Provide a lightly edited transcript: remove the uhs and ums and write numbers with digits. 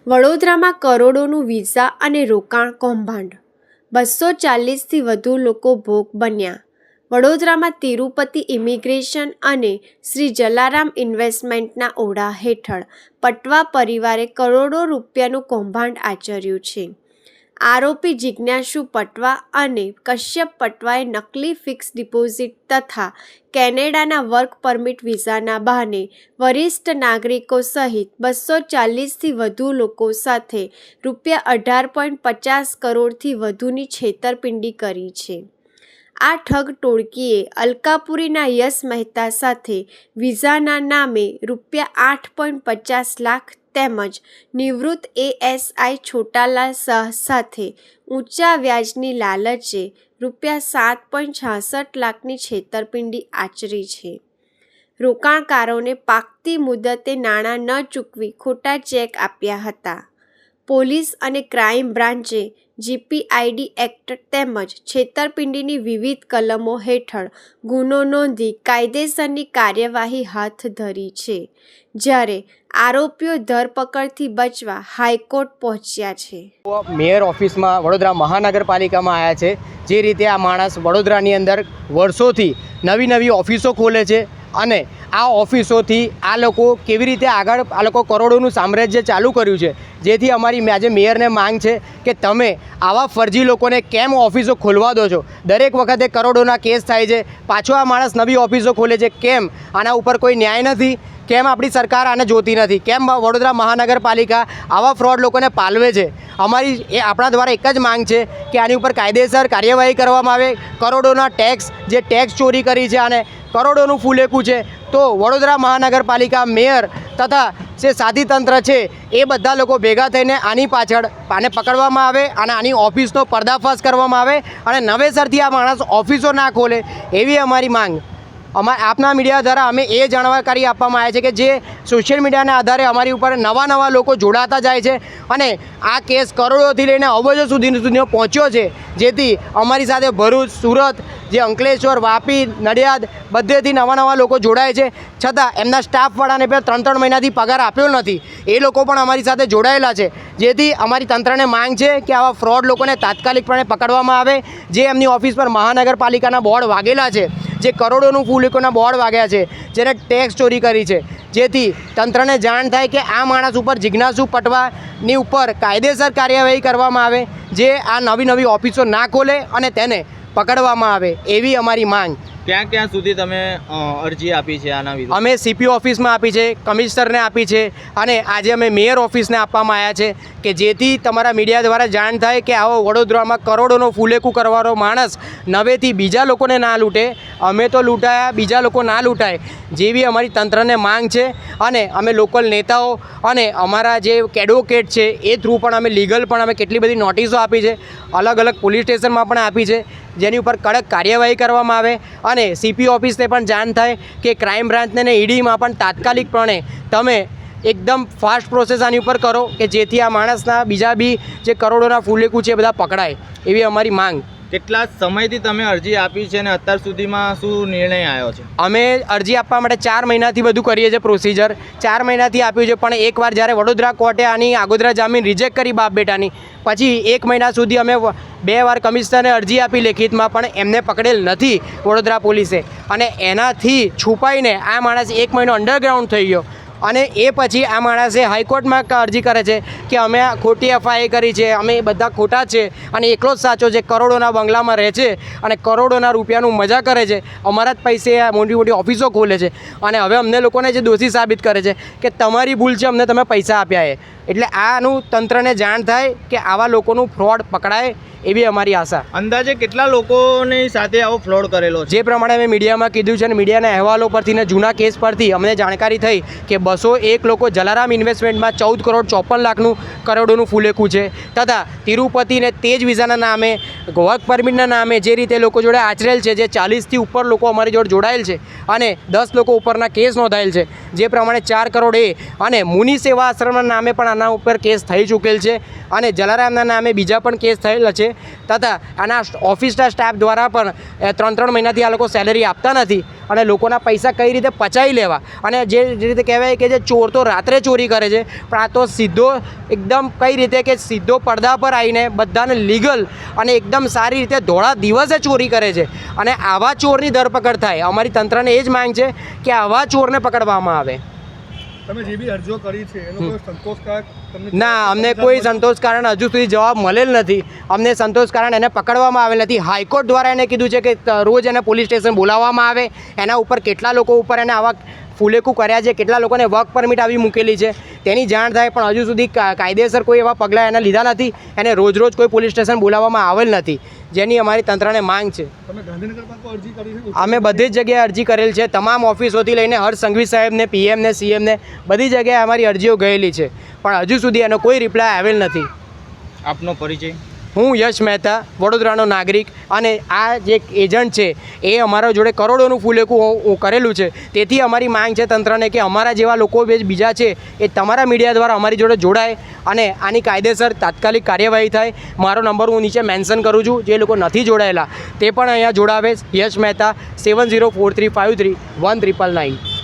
વડોદરામાં કરોડોનું વિઝા અને રોકાણ કૌભાંડ, 240થી વધુ લોકો ભોગ બન્યા. વડોદરામાં તિરુપતિ ઇમિગ્રેશન અને શ્રી જલારામ ઇન્વેસ્ટમેન્ટના ઓરડા હેઠળ પટવા પરિવારે કરોડો રૂપિયાનું કૌભાંડ આચર્યું છે. આરોપી જિજ્ઞાસુ પટવા અને કશ્યપ પટવાએ નકલી ફિક્સ ડિપોઝિટ તથા કેનેડાના વર્ક પરમિટ વિઝાના બહાને વરિષ્ઠ નાગરિકો સહિત 240થી વધુ લોકો સાથે ₹18.50 કરોડથી વધુની છેતરપિંડી કરી છે. આ ઠગ ટોળકીએ અલકાપુરીના યશ મહેતા સાથે વિઝાના નામે ₹8.50 લાખ તેમજ નિવૃત્ત ASI છોટાલાલ શાહ સાથે ઊંચા વ્યાજની લાલચે ₹7.66 લાખની છેતરપિંડી આચરી છે. રોકાણકારોને પાકતી મુદતે નાણાં ન ચૂકવી ખોટા ચેક આપ્યા હતા. પોલીસ અને ક્રાઇમ બ્રાન્ચે GPID એક્ટ તેમજ છેતરપિંડીની વિવિધ કલમો હેઠળ ગુનો નોંધી કાયદેસરની કાર્યવાહી હાથ ધરી છે, જ્યારે આરોપીઓ ધરપકડથી બચવા હાઈકોર્ટ પહોંચ્યા છે. મેયર ઓફિસમાં વડોદરા મહાનગરપાલિકામાં આવ્યા છે. જે રીતે આ માણસ વડોદરાની અંદર વર્ષોથી નવી ઓફિસો ખોલે છે અને આ ઓફિસોથી આ લોકો કેવી રીતે આગળ આ લોકો કરોડોનું સામ્રાજ્ય ચાલુ કર્યું છે. જેથી અમારી આજે મેયરને માંગ છે કે તમે આવા ફરજી લોકોને કેમ ઓફિસો ખોલવા દો છો? દરેક વખતે કરોડોના કેસ થાય છે, પાછો આ માણસ નવી ઓફિસો ખોલે છે. કેમ આના ઉપર કોઈ ન્યાય નથી? કેમ આપણી સરકાર આને જોતી નથી? કેમ વડોદરા મહાનગરપાલિકા આવા ફ્રોડ લોકોને પાલવે છે? અમારી આપણા દ્વારા એક જ માંગ છે કે આની ઉપર કાયદેસર કાર્યવાહી કરવામાં આવે. કરોડોના ટેક્સ જે ટેક્સ ચોરી કરી છે અને કરોડોનું ફૂલેકું છે, તો વડોદરા મહાનગરપાલિકા મેયર તથા જે સાથી તંત્ર છે એ બધા લોકો ભેગા થઈને આની પાછળ આને પકડવામાં આવે અને આની ઓફિસનો પર્દાફાશ કરવામાં આવે અને નવેસરથી આ માણસ ઓફિસો ના ખોલે, એવી અમારી માંગ. આપના મીડિયા દ્વારા અમે એ જાણકારી આપવામાં આવે છે કે જે સોશિયલ મીડિયાના આધારે અમારી ઉપર નવા લોકો જોડાતા જાય છે અને આ કેસ કરોડોથી લઈને અબજો સુધીનો પહોંચ્યો છે. જેથી અમારી સાથે ભરૂચ, સુરત, જે અંકલેશ્વર, વાપી, નડિયાદ બધેથી નવા લોકો જોડાય છે, છતાં એમના સ્ટાફવાળાને પણ 3 મહિનાથી પગાર આપ્યો નથી. એ લોકો પણ અમારી સાથે જોડાયેલા છે. જેથી અમારી તંત્રને માંગ છે કે આવા ફ્રોડ લોકોને તાત્કાલિકપણે પકડવામાં આવે. જે એમની ઓફિસ પર મહાનગરપાલિકાના બોર્ડ વાગેલા છે, જે કરોડોનું ફૂલેકોના બોર્ડ વાગ્યા છે, જેને ટેક્સ ચોરી કરી છે, જેથી તંત્રને જાણ થાય કે આ માણસ ઉપર જિજ્ઞાસુ પટવાની ઉપર કાયદેસર કાર્યવાહી કરવામાં આવે, જે આ નવી ઓફિસો ના ખોલે અને તેને પકડવામાં આવે, એવી અમારી માંગ. ક્યાં સુધી તમે અરજી આપી છે આના વિશે? અમે CP ઓફિસમાં આપી છે, કમિશનરને આપી છે અને આજે અમે મેયર ઓફિસને આપવામાં આવ્યા છે કે જેથી તમારા મીડિયા દ્વારા જાણ થાય કે આવો વડોદરામાં કરોડોનો ફૂલેકું કરવાનો માણસ નવેથી બીજા લોકોને ના લૂંટે. અમે તો લૂંટાયા, બીજા લોકો ના લૂંટાય, જેવી અમારી તંત્રને માંગ છે. અને અમે લોકલ નેતાઓ અને અમારા જે એડવોકેટ છે એ થ્રુ પણ અમે લીગલ પણ અમે કેટલી બધી નોટિસો આપી છે, અલગ પોલીસ સ્ટેશનમાં પણ આપી છે, જેની ઉપર કડક કાર્યવાહી કરવામાં આવે અને CP ઓફિસને પણ જાણ થાય કે ક્રાઇમ બ્રાન્ચને ને EDમાં પણ તાત્કાલિકપણે તમે એકદમ ફાસ્ટ પ્રોસેસ આની ઉપર કરો કે જેથી આ માણસના બીજા બી જે કરોડોના ફૂલેકું છે બધા પકડાય, એવી અમારી માંગ. કેટલા સમયથી તમે અરજી આપી છે અને અત્યાર સુધીમાં શું નિર્ણય આવ્યો છે? અમે અરજી આપવા માટે 4 મહિનાથી બધું કરીએ છીએ પ્રોસિજર. 4 મહિનાથી આપ્યું છે, પણ એકવાર જ્યારે વડોદરા કોર્ટે આની આગોતરા જામીન રિજેક્ટ કરી બાપ બેટાની, પછી 1 મહિના સુધી અમે 2 વાર કમિશનરને અરજી આપી લેખિતમાં, પણ એમને પકડેલ નથી વડોદરા પોલીસે. અને એનાથી છુપાઈને આ માણસ 1 મહિનો અંડરગ્રાઉન્ડ થઈ ગયો અને એ પછી આ માણસે હાઈકોર્ટમાં અરજી કરે છે કે અમે ખોટી FIR કરી છે, અમે બધા ખોટા છે અને એકલો જ સાચો છે, કરોડોના બંગલામાં રહે છે અને કરોડોના રૂપિયાનું મજા કરે છે, અમારા જ પૈસે મોટી ઓફિસો ખોલે છે અને હવે અમને લોકોને જે દોષી સાબિત કરે છે કે તમારી ભૂલ છે, અમને તમે પૈસા આપ્યા છે. એટલે આનું તંત્રને જાણ થાય કે આવા લોકોનું ફ્રોડ પકડાય, એવી અમારી આશા. અંદાજે કેટલા લોકોની સાથે આવો ફ્રોડ કરેલો છે? જે પ્રમાણે અમે મીડિયામાં કીધું છે અને મીડિયાના અહેવાલો પરથી ને જૂના કેસ પરથી અમને જાણકારી થઈ કે 201 લોકો જલારામ ઇન્વેસ્ટમેન્ટમાં 14.54 કરોડોનું ફૂલેકું છે, તથા તિરુપતિને તેજ વિઝાના નામે, વર્ક પરમિટના નામે જે રીતે લોકો જોડે આચરેલ છે, જે 40થી ઉપર લોકો અમારી જોડે જોડાયેલ છે અને 10 લોકો ઉપરના કેસ નોંધાયેલ છે. જે પ્રમાણે 4 કરોડ અને મુનિ સેવા આશ્રમના નામે પણ આના ઉપર કેસ થઈ ચૂકેલ છે અને જલારામના નામે બીજા પણ કેસ થયેલા છે તથા આના ઓફિસના સ્ટાફ દ્વારા પણ 3 મહિનાથી આ લોકો સેલેરી આપતા નથી અને લોકોના પૈસા કઈ રીતે પચાવી લેવા અને જે રીતે કહેવાય કે જે ચોર તો રાત્રે ચોરી કરે છે પણ આ તો સીધો એકદમ કઈ રીતે કે સીધો પડદા પર આવીને બધાને લીગલ અને એકદમ સારી રીતે ધોળા દિવસે ચોરી કરે છે અને આવા ચોરની ધરપકડ થાય. અમારી તંત્રને એ જ માંગ છે કે આવા ચોરને પકડવામાં આવે. તમે જે બી અરજીઓ કરી છે એનો કોઈ સંતોષકારક તમને ના, અમને કોઈ સંતોષકારણ હજુ સુધી જવાબ મળેલ નથી. અમને સંતોષકારણ એને પકડવામાં આવેલ નથી. હાઈકોર્ટ દ્વારા એને કીધું છે કે રોજ એને પોલીસ સ્ટેશન બોલાવવામાં આવે, એના ઉપર કેટલા લોકો ઉપર એને આવા ફુલેકું કર્યા છે, કેટલા લોકોને વર્ક પરમિટ આવી મૂકેલી છે તેની જાણ થાય, પણ હજુ સુધી કાયદેસર કોઈ એવા પગલાં એને લીધા નથી. એને રોજ કોઈ પોલીસ સ્ટેશન બોલાવવામાં આવેલ નથી, જેની અમારી તંત્રને માંગ છે. તમે ગાંધીનગરમાં કોઈ અરજી કરી છે? અમે બધી જ જગ્યાએ અરજી કરેલ છે, તમામ ઓફિસોથી લઈને હર્ષ સંઘવી સાહેબને, પીએમને, સીએમને બધી જગ્યાએ અમારી અરજીઓ ગયેલી છે, પણ હજુ સુધી એનો કોઈ રિપ્લાય આવેલ નથી. આપનો પરિચય? હું યશ મહેતા, વડોદરાનો નાગરિક, અને આ જે એજન્ટ છે એ અમારા જોડે કરોડોનું ફૂલેકું કરેલું છે. તેથી અમારી માંગ છે તંત્રને કે અમારા જેવા લોકો બીજા છે એ તમારા મીડિયા દ્વારા અમારી જોડે જોડાય અને આની કાયદેસર તાત્કાલિક કાર્યવાહી થાય. મારો નંબર હું નીચે મેન્શન કરું છું, જે લોકો નથી જોડાયેલા તે પણ અહીંયા જોડાવે. યશ મહેતા 704353 1999.